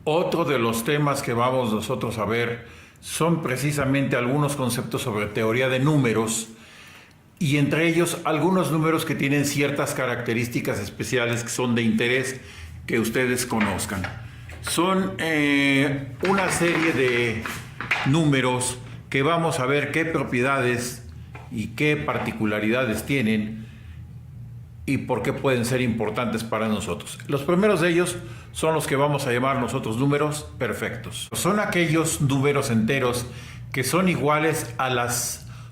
Otro de los temas que vamos nosotros a ver son precisamente algunos conceptos sobre teoría de números y entre ellos algunos números que tienen ciertas características especiales que son de interés que ustedes conozcan. Son una serie de números que vamos a ver qué propiedades y qué particularidades tienen y por qué pueden ser importantes para nosotros. Los primeros de ellos son los que vamos a llamar nosotros números perfectos. Son aquellos números enteros que son iguales a la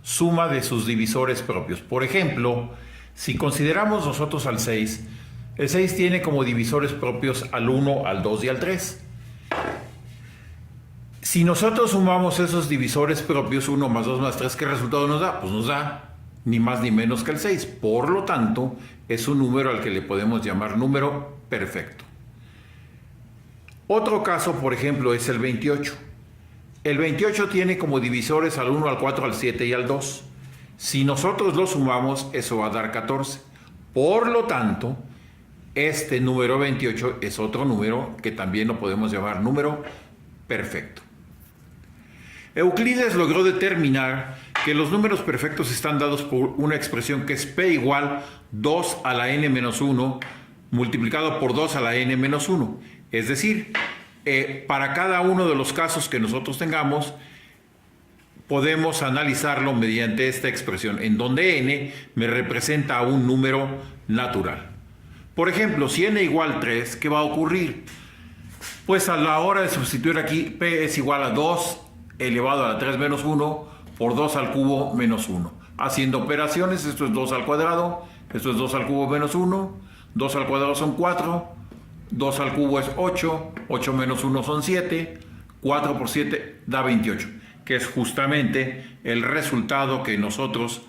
suma de sus divisores propios. Por ejemplo, si consideramos nosotros al 6, el 6 tiene como divisores propios al 1, al 2 y al 3. Si nosotros sumamos esos divisores propios, 1 más 2 más 3, ¿qué resultado nos da? Pues nos da ni más ni menos que el 6. Por lo tanto, es un número al que le podemos llamar número perfecto. Otro caso, por ejemplo, es el 28. El 28 tiene como divisores al 1, al 4, al 7 y al 2. Si nosotros lo sumamos, eso va a dar 14. Por lo tanto, este número 28 es otro número que también lo podemos llamar número perfecto. Euclides logró determinar que los números perfectos están dados por una expresión que es p igual 2 a la n menos 1 multiplicado por 2 a la n menos 1. Es decir, para cada uno de los casos que nosotros tengamos, podemos analizarlo mediante esta expresión, en donde n me representa a un número natural. Por ejemplo, si n igual 3, ¿qué va a ocurrir? Pues a la hora de sustituir aquí, p es igual a 2 elevado a la 3 menos 1 por 2 al cubo menos 1. Haciendo operaciones, esto es 2 al cuadrado, esto es 2 al cubo menos 1, 2 al cuadrado son 4, 2 al cubo es 8, 8 menos 1 son 7, 4 por 7 da 28, que es justamente el resultado que nosotros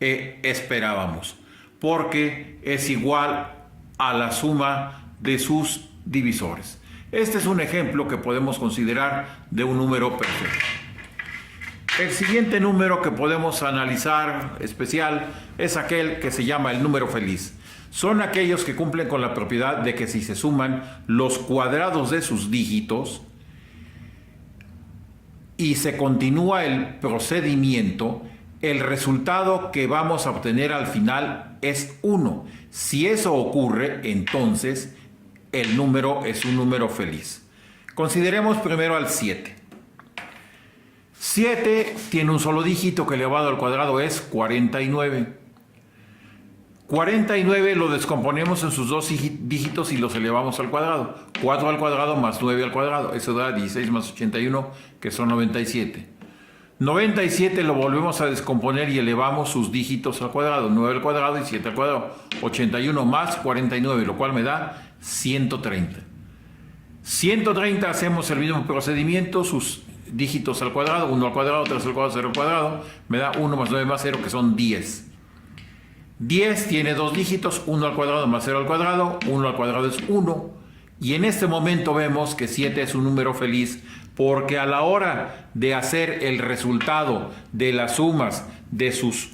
esperábamos, porque es igual a la suma de sus divisores. Este es un ejemplo que podemos considerar de un número perfecto. El siguiente número que podemos analizar especial es aquel que se llama el número feliz. Son aquellos que cumplen con la propiedad de que si se suman los cuadrados de sus dígitos y se continúa el procedimiento, el resultado que vamos a obtener al final es 1. Si eso ocurre, entonces el número es un número feliz. Consideremos primero al 7. 7 tiene un solo dígito que elevado al cuadrado es 49. 49 lo descomponemos en sus dos dígitos y los elevamos al cuadrado. 4 al cuadrado más 9 al cuadrado. Eso da 16 más 81, que son 97. 97 lo volvemos a descomponer y elevamos sus dígitos al cuadrado. 9 al cuadrado y 7 al cuadrado. 81 más 49, lo cual me da 130. 130 hacemos el mismo procedimiento, sus dígitos al cuadrado, 1 al cuadrado, 3 al cuadrado, 0 al cuadrado, me da 1 más 9 más 0, que son 10. 10 tiene dos dígitos, 1 al cuadrado más 0 al cuadrado, 1 al cuadrado es 1. Y en este momento vemos que 7 es un número feliz, porque a la hora de hacer el resultado de las sumas de sus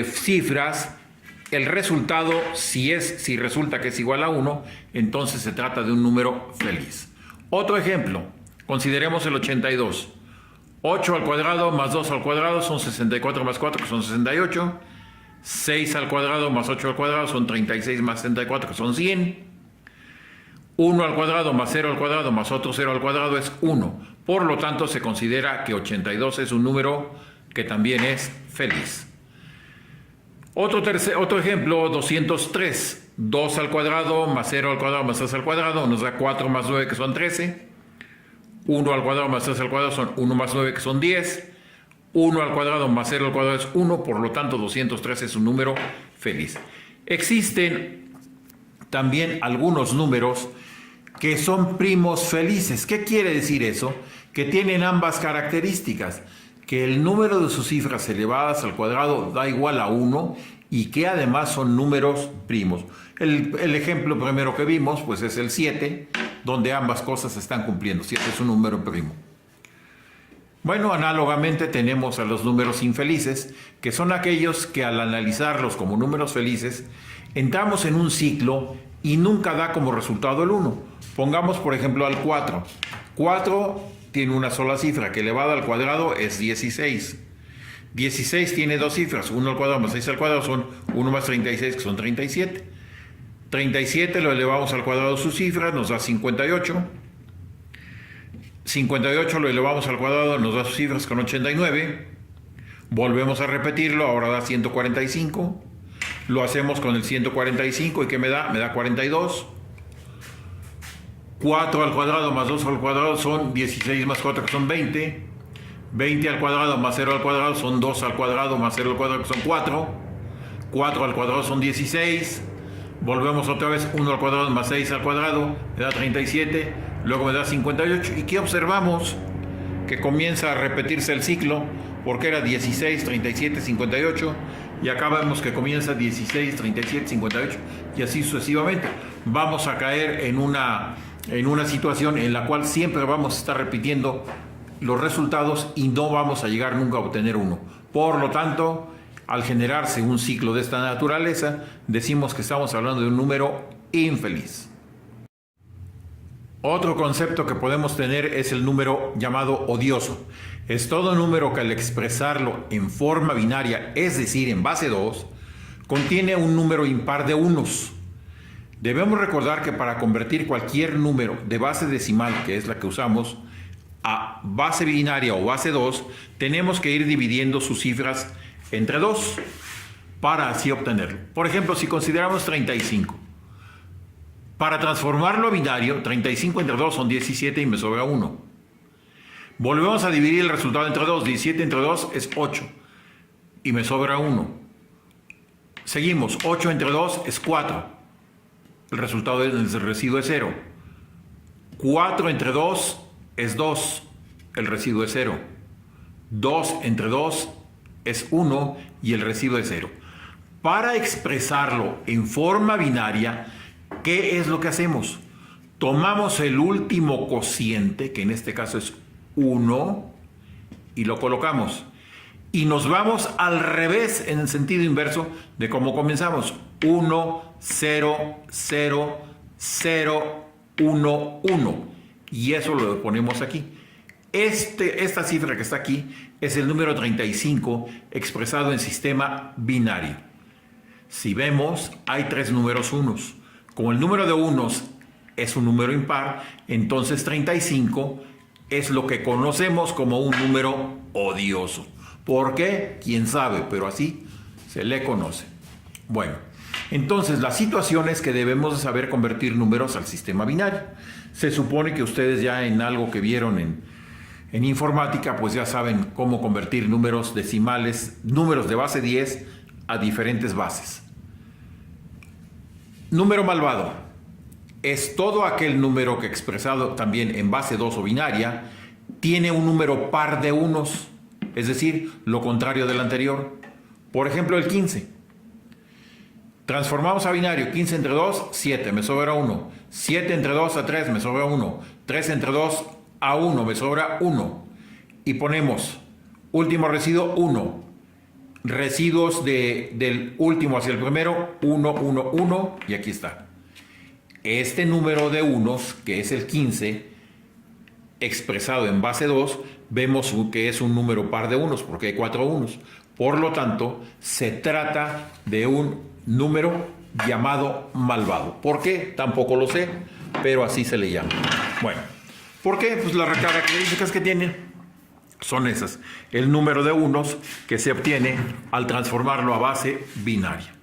cifras, el resultado, si resulta que es igual a 1, entonces se trata de un número feliz. Otro ejemplo, consideremos el 82. 8 al cuadrado más 2 al cuadrado son 64 más 4, que son 68. 6 al cuadrado más 8 al cuadrado son 36 más 64, que son 100. 1 al cuadrado más 0 al cuadrado más otro 0 al cuadrado es 1. Por lo tanto, se considera que 82 es un número que también es feliz. Otro ejemplo, 203. 2 al cuadrado más 0 al cuadrado más 3 al cuadrado nos da 4 más 9, que son 13. 1 al cuadrado más 3 al cuadrado son 1 más 9, que son 10. 1 al cuadrado más 0 al cuadrado es 1, por lo tanto 203 es un número feliz. Existen también algunos números que son primos felices. ¿Qué quiere decir eso? Que tienen ambas características, que el número de sus cifras elevadas al cuadrado da igual a 1 y que además son números primos. El ejemplo primero que vimos pues es el 7, donde ambas cosas se están cumpliendo. 7 es un número primo. Bueno, análogamente tenemos a los números infelices, que son aquellos que al analizarlos como números felices, entramos en un ciclo y nunca da como resultado el 1. Pongamos, por ejemplo, al 4. 4 tiene una sola cifra, que elevado al cuadrado es 16. 16 tiene dos cifras, 1 al cuadrado más 6 al cuadrado son 1 más 36, que son 37. 37 lo elevamos al cuadrado de sus cifras, nos da 58. 58 lo elevamos al cuadrado, nos da sus cifras con 89. Volvemos a repetirlo, ahora da 145. Lo hacemos con el 145 y ¿qué me da? Me da 42. 4 al cuadrado más 2 al cuadrado son 16 más 4, que son 20. 20 al cuadrado más 0 al cuadrado son 2 al cuadrado más 0 al cuadrado, que son 4. 4 al cuadrado son 16. Volvemos otra vez, 1 al cuadrado más 6 al cuadrado, me da 37. Luego me da 58. ¿Y qué observamos? Que comienza a repetirse el ciclo, porque era 16, 37, 58. Y acá vemos que comienza 16, 37, 58 y así sucesivamente. Vamos a caer en una situación en la cual siempre vamos a estar repitiendo los resultados y no vamos a llegar nunca a obtener uno. Por lo tanto, al generarse un ciclo de esta naturaleza, decimos que estamos hablando de un número infeliz. Otro concepto que podemos tener es el número llamado odioso. Es todo número que al expresarlo en forma binaria, es decir, en base 2, contiene un número impar de unos. Debemos recordar que para convertir cualquier número de base decimal, que es la que usamos, a base binaria o base 2, tenemos que ir dividiendo sus cifras entre 2 para así obtenerlo. Por ejemplo, si consideramos 35. Para transformarlo a binario, 35 entre 2 son 17 y me sobra 1. Volvemos a dividir el resultado entre 2. 17 entre 2 es 8 y me sobra 1. Seguimos. 8 entre 2 es 4. El resultado del residuo es 0. 4 entre 2 es 2. El residuo es 0. 2 entre 2 es 1 y el residuo es 0. Para expresarlo en forma binaria, ¿qué es lo que hacemos? Tomamos el último cociente, que en este caso es 1, y lo colocamos. Y nos vamos al revés, en el sentido inverso de cómo comenzamos. 1, 0, 0, 0, 1, 1. Y eso lo ponemos aquí. Esta cifra que está aquí es el número 35 expresado en sistema binario. Si vemos, hay 3 números unos. Como el número de unos es un número impar, entonces 35 es lo que conocemos como un número odioso. ¿Por qué? Quién sabe, pero así se le conoce. Bueno, entonces la situación es que debemos de saber convertir números al sistema binario. Se supone que ustedes ya en algo que vieron en informática, pues ya saben cómo convertir números decimales, números de base 10 a diferentes bases. Número malvado es todo aquel número que expresado también en base 2 o binaria tiene un número par de unos, es decir, lo contrario del anterior. Por ejemplo, el 15. Transformamos a binario. 15 entre 2, 7, me sobra 1. 7 entre 2 a 3, me sobra 1. 3 entre 2 a 1, me sobra 1. Y ponemos último residuo 1. Residuos del último hacia el primero, 1, 1, 1, y aquí está. Este número de unos, que es el 15, expresado en base 2, vemos que es un número par de unos, porque hay 4 unos. Por lo tanto, se trata de un número llamado malvado. ¿Por qué? Tampoco lo sé, pero así se le llama. Bueno, ¿por qué? Pues las características que tiene son esas. El número de unos que se obtiene al transformarlo a base binaria.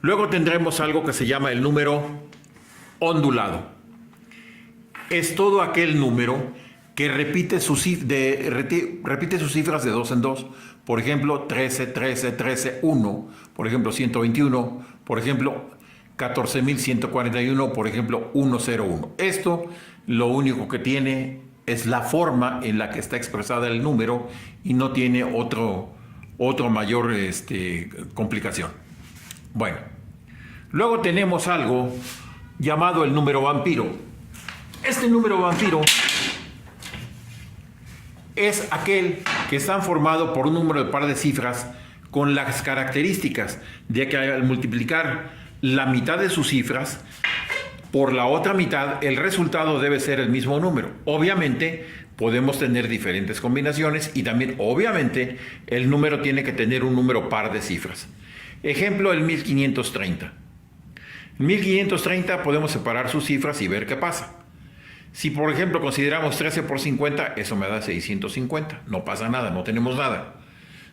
Luego tendremos algo que se llama el número ondulado. Es todo aquel número que repite sus cifras de 2 en 2. Por ejemplo, 13, 13, 13, 1. Por ejemplo, 121. Por ejemplo, 14.141. Por ejemplo, 101. Esto lo único que tiene es la forma en la que está expresada el número y no tiene otro mayor complicación. Bueno, luego tenemos algo llamado el número vampiro. Este número vampiro es aquel que está formado por un número de par de cifras con las características de que al multiplicar la mitad de sus cifras por la otra mitad, el resultado debe ser el mismo número. Obviamente, podemos tener diferentes combinaciones y también, obviamente, el número tiene que tener un número par de cifras. Ejemplo, el 1530. En 1530 podemos separar sus cifras y ver qué pasa. Si, por ejemplo, consideramos 13 por 50, eso me da 650. No pasa nada, no tenemos nada.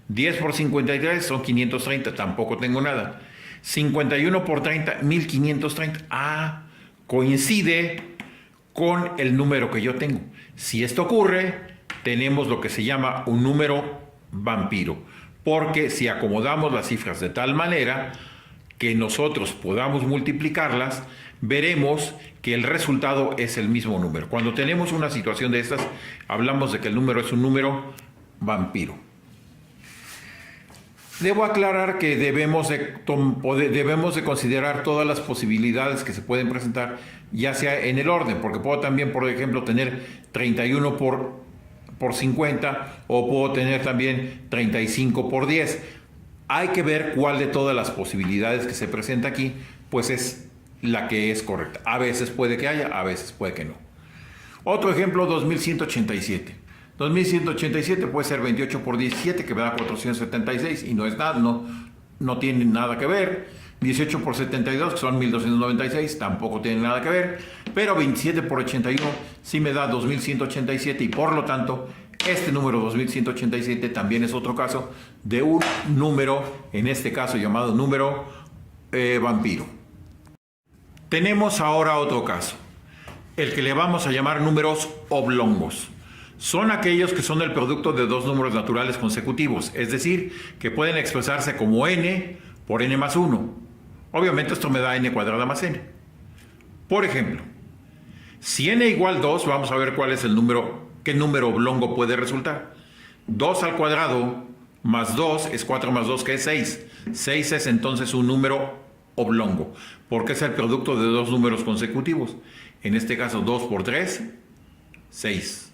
10 por 53 son 530, tampoco tengo nada. 51 por 30, 1530. Ah, coincide con el número que yo tengo. Si esto ocurre, tenemos lo que se llama un número vampiro. Porque si acomodamos las cifras de tal manera que nosotros podamos multiplicarlas, veremos que el resultado es el mismo número. Cuando tenemos una situación de estas, hablamos de que el número es un número vampiro. Debo aclarar que debemos de considerar todas las posibilidades que se pueden presentar, ya sea en el orden, porque puedo también, por ejemplo, tener 31 por 50 o puedo tener también 35 por 10. Hay que ver cuál de todas las posibilidades que se presenta aquí, pues es la que es correcta. A veces puede que haya, a veces puede que no. Otro ejemplo, 2187. 2187 puede ser 28 por 17, que me da 476, y no es nada, no tiene nada que ver. 18 por 72, que son 1296, tampoco tiene nada que ver. Pero 27 por 81 sí me da 2187, y por lo tanto, este número 2187 también es otro caso de un número, en este caso llamado número vampiro. Tenemos ahora otro caso, el que le vamos a llamar números oblongos. Son aquellos que son el producto de dos números naturales consecutivos, es decir, que pueden expresarse como n por n más 1. Obviamente esto me da n cuadrada más n. Por ejemplo, si n igual 2, vamos a ver cuál es el número, qué número oblongo puede resultar. 2 al cuadrado más 2 es 4 más 2, que es 6. 6 es entonces un número oblongo, porque es el producto de dos números consecutivos. En este caso, 2 por 3, 6.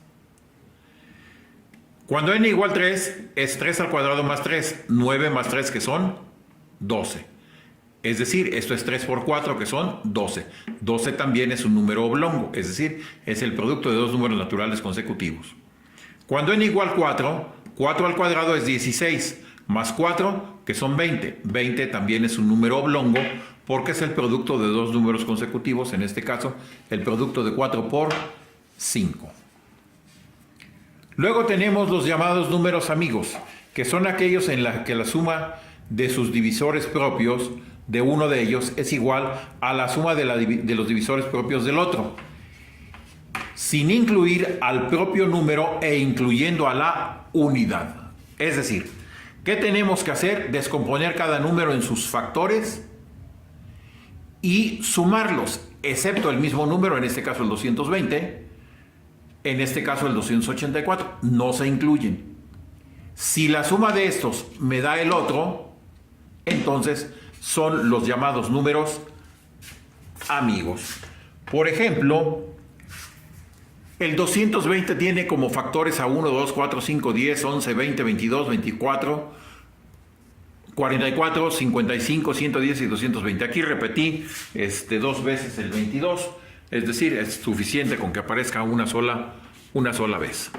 Cuando n igual 3, es 3 al cuadrado más 3, 9 más 3, que son 12. Es decir, esto es 3 por 4, que son 12. 12 también es un número oblongo, es decir, es el producto de dos números naturales consecutivos. Cuando n igual 4, 4 al cuadrado es 16, más 4, que son 20. 20 también es un número oblongo, porque es el producto de dos números consecutivos, en este caso, el producto de 4 por 5. Luego tenemos los llamados números amigos, que son aquellos en los que la suma de sus divisores propios de uno de ellos es igual a la suma de los divisores propios del otro, sin incluir al propio número e incluyendo a la unidad. Es decir, ¿qué tenemos que hacer? Descomponer cada número en sus factores y sumarlos, excepto el mismo número, en este caso el 220, en este caso el 284, no se incluyen. Si la suma de estos me da el otro, entonces son los llamados números amigos. Por ejemplo, el 220 tiene como factores a 1, 2, 4, 5, 10, 11, 20, 22, 24, 44, 55, 110 y 220. Aquí repetí dos veces el 22. Es decir, es suficiente con que aparezca una sola vez.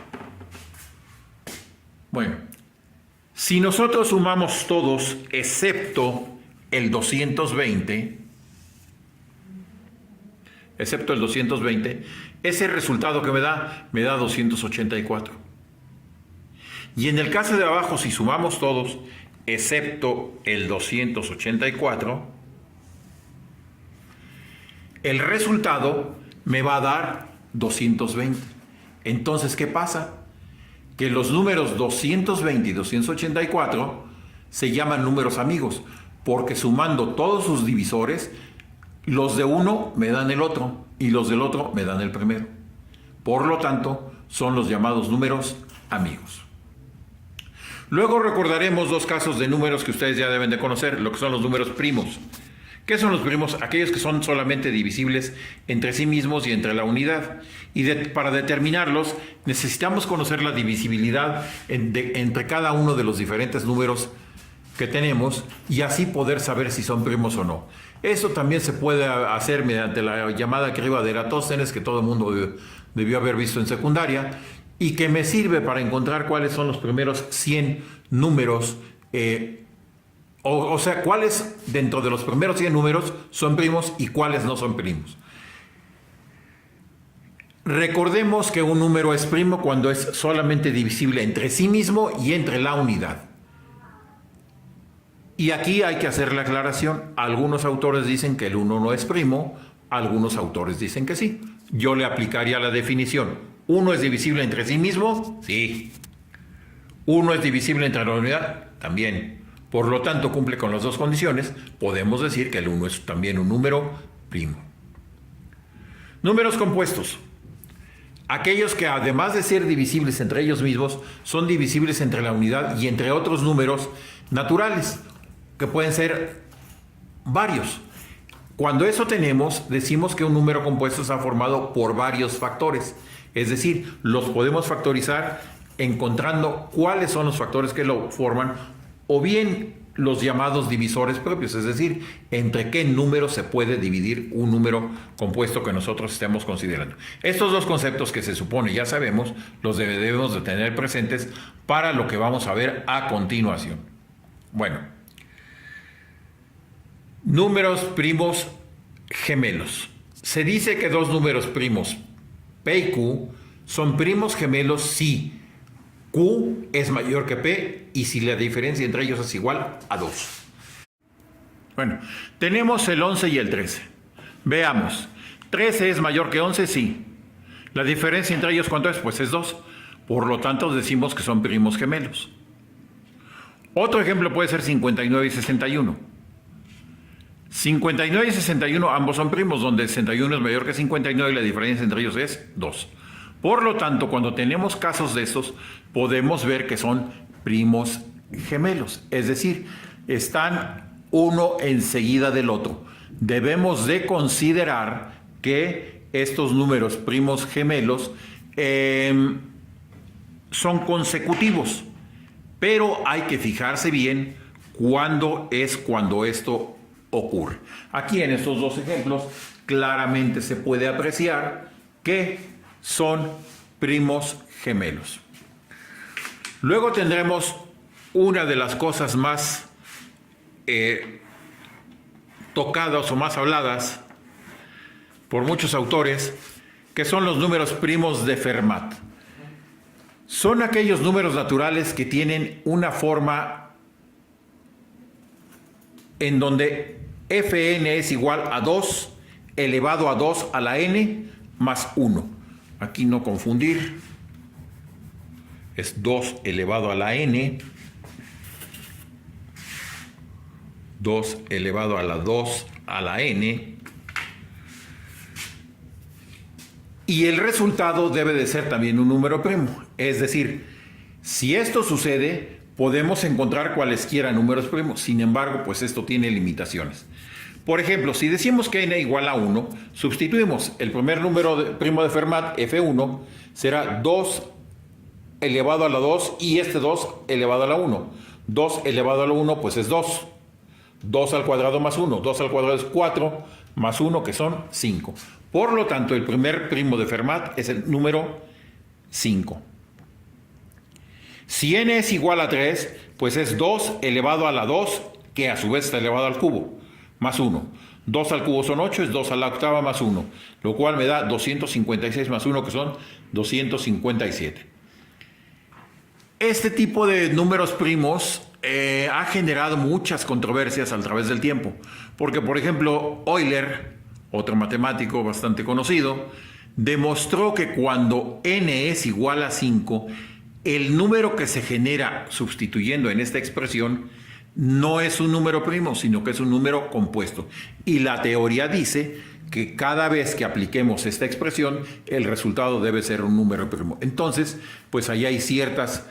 Bueno, si nosotros sumamos todos excepto el 220, ese resultado que me da 284. Y en el caso de abajo, si sumamos todos excepto el 284, el resultado me va a dar 220. Entonces, ¿qué pasa? Que los números 220 y 284 se llaman números amigos, porque sumando todos sus divisores, los de uno me dan el otro y los del otro me dan el primero. Por lo tanto, son los llamados números amigos. Luego recordaremos dos casos de números que ustedes ya deben de conocer, lo que son los números primos. ¿Qué son los primos? Aquellos que son solamente divisibles entre sí mismos y entre la unidad. Y para determinarlos necesitamos conocer la divisibilidad entre cada uno de los diferentes números que tenemos y así poder saber si son primos o no. Eso también se puede hacer mediante la llamada criba de Eratóstenes, que todo el mundo debió haber visto en secundaria, y que me sirve para encontrar cuáles son los primeros 100 números, o sea, cuáles dentro de los primeros 100 números son primos y cuáles no son primos. Recordemos que un número es primo cuando es solamente divisible entre sí mismo y entre la unidad. Y aquí hay que hacer la aclaración. Algunos autores dicen que el 1 no es primo, algunos autores dicen que sí. Yo le aplicaría la definición. ¿1 es divisible entre sí mismo? Sí. ¿1 es divisible entre la unidad? También. Por lo tanto, cumple con las dos condiciones. Podemos decir que el 1 es también un número primo. Números compuestos. Aquellos que además de ser divisibles entre ellos mismos, son divisibles entre la unidad y entre otros números naturales, que pueden ser varios. Cuando eso tenemos, decimos que un número compuesto está formado por varios factores. Es decir, los podemos factorizar encontrando cuáles son los factores que lo forman, o bien los llamados divisores propios, es decir, entre qué número se puede dividir un número compuesto que nosotros estemos considerando. Estos dos conceptos que se supone ya sabemos, los debemos de tener presentes para lo que vamos a ver a continuación. Bueno, números primos gemelos. Se dice que dos números primos, P y Q, son primos gemelos si Q es mayor que P y si la diferencia entre ellos es igual a 2. Bueno, tenemos el 11 y el 13. Veamos. 13 es mayor que 11, sí. La diferencia entre ellos, ¿cuánto es? Pues es 2. Por lo tanto, decimos que son primos gemelos. Otro ejemplo puede ser 59 y 61. 59 y 61 ambos son primos, donde 61 es mayor que 59 y la diferencia entre ellos es 2. Por lo tanto, cuando tenemos casos de estos, podemos ver que son primos gemelos. Es decir, están uno enseguida del otro. Debemos de considerar que estos números primos gemelos son consecutivos. Pero hay que fijarse bien cuándo esto ocurre. Aquí en estos dos ejemplos claramente se puede apreciar que son primos gemelos. Luego tendremos una de las cosas más tocadas o más habladas por muchos autores, que son los números primos de Fermat. Son aquellos números naturales que tienen una forma en donde Fn es igual a 2 elevado a 2 a la n más 1. Aquí no confundir, es 2 elevado a la n, 2 elevado a la 2 a la n, y el resultado debe de ser también un número primo. Es decir, si esto sucede, podemos encontrar cualesquiera números primos. Sin embargo, pues esto tiene limitaciones. Por ejemplo, si decimos que n igual a 1, sustituimos el primer número primo de Fermat, F1, será 2 elevado a la 2 y este 2 elevado a la 1. 2 elevado a la 1 pues es 2. 2 al cuadrado más 1. 2 al cuadrado es 4 más 1 que son 5. Por lo tanto, el primer primo de Fermat es el número 5. Si n es igual a 3, pues es 2 elevado a la 2, que a su vez está elevado al cubo, más 1. 2 al cubo son 8, es 2 a la octava más 1, lo cual me da 256 más 1, que son 257. Este tipo de números primos ha generado muchas controversias a través del tiempo, porque por ejemplo Euler, otro matemático bastante conocido, demostró que cuando n es igual a 5, el número que se genera sustituyendo en esta expresión no es un número primo, sino que es un número compuesto. Y la teoría dice que cada vez que apliquemos esta expresión, el resultado debe ser un número primo. Entonces, pues ahí hay ciertas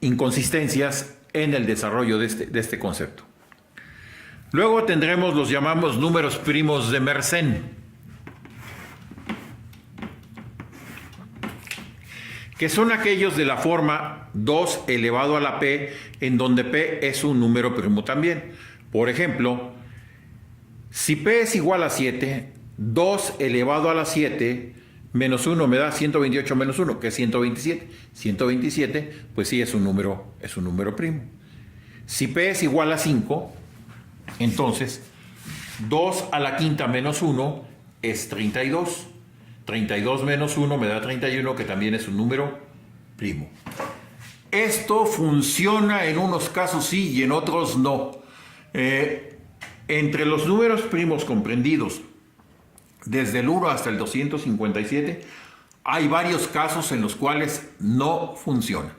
inconsistencias en el desarrollo de este concepto. Luego tendremos los llamados números primos de Mersenne, que son aquellos de la forma 2 elevado a la p, en donde p es un número primo también. Por ejemplo, Si P es igual a 7, 2 elevado a la 7 menos 1 me da 128 menos 1, que es 127. 127, pues sí, es un número primo. Si P es igual a 5, entonces 2 a la quinta menos 1 es 32. 32 menos 1 me da 31, que también es un número primo. Esto funciona en unos casos sí y en otros no. Entre los números primos comprendidos desde el 1 hasta el 257, hay varios casos en los cuales no funciona.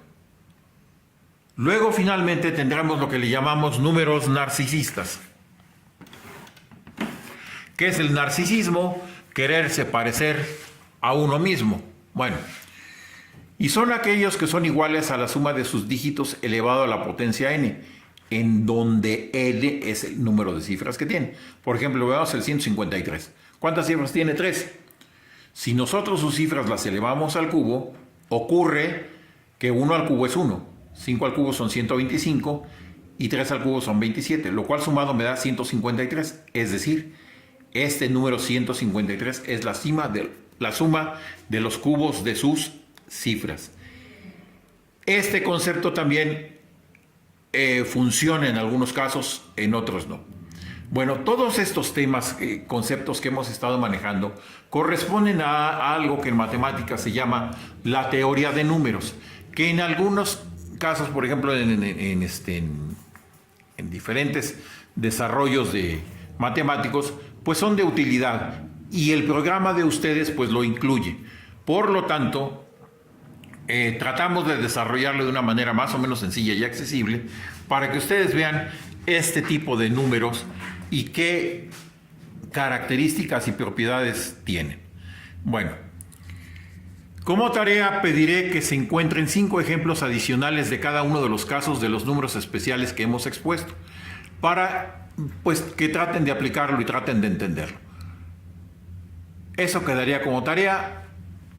Luego finalmente tendremos lo que le llamamos números narcisistas. ¿Qué es el narcisismo? Quererse parecer a uno mismo. Bueno, y son aquellos que son iguales a la suma de sus dígitos elevado a la potencia n, en donde n es el número de cifras que tiene. Por ejemplo, veamos el 153. ¿Cuántas cifras tiene? 3. Si nosotros sus cifras las elevamos al cubo, ocurre que 1 al cubo es 1, 5 al cubo son 125 y 3 al cubo son 27, lo cual sumado me da 153. Es decir, este número 153 es la suma de los cubos de sus cifras. Este concepto también funciona en algunos casos, en otros no. Bueno, todos estos temas, conceptos que hemos estado manejando, corresponden a algo que en matemáticas se llama la teoría de números, que en algunos casos, por ejemplo, en diferentes desarrollos de matemáticos, pues son de utilidad y el programa de ustedes pues lo incluye. Por lo tanto, tratamos de desarrollarlo de una manera más o menos sencilla y accesible para que ustedes vean este tipo de números y qué características y propiedades tienen. Bueno, como tarea pediré que se encuentren 5 ejemplos adicionales de cada uno de los casos de los números especiales que hemos expuesto, para pues que traten de aplicarlo y traten de entenderlo. Eso quedaría como tarea.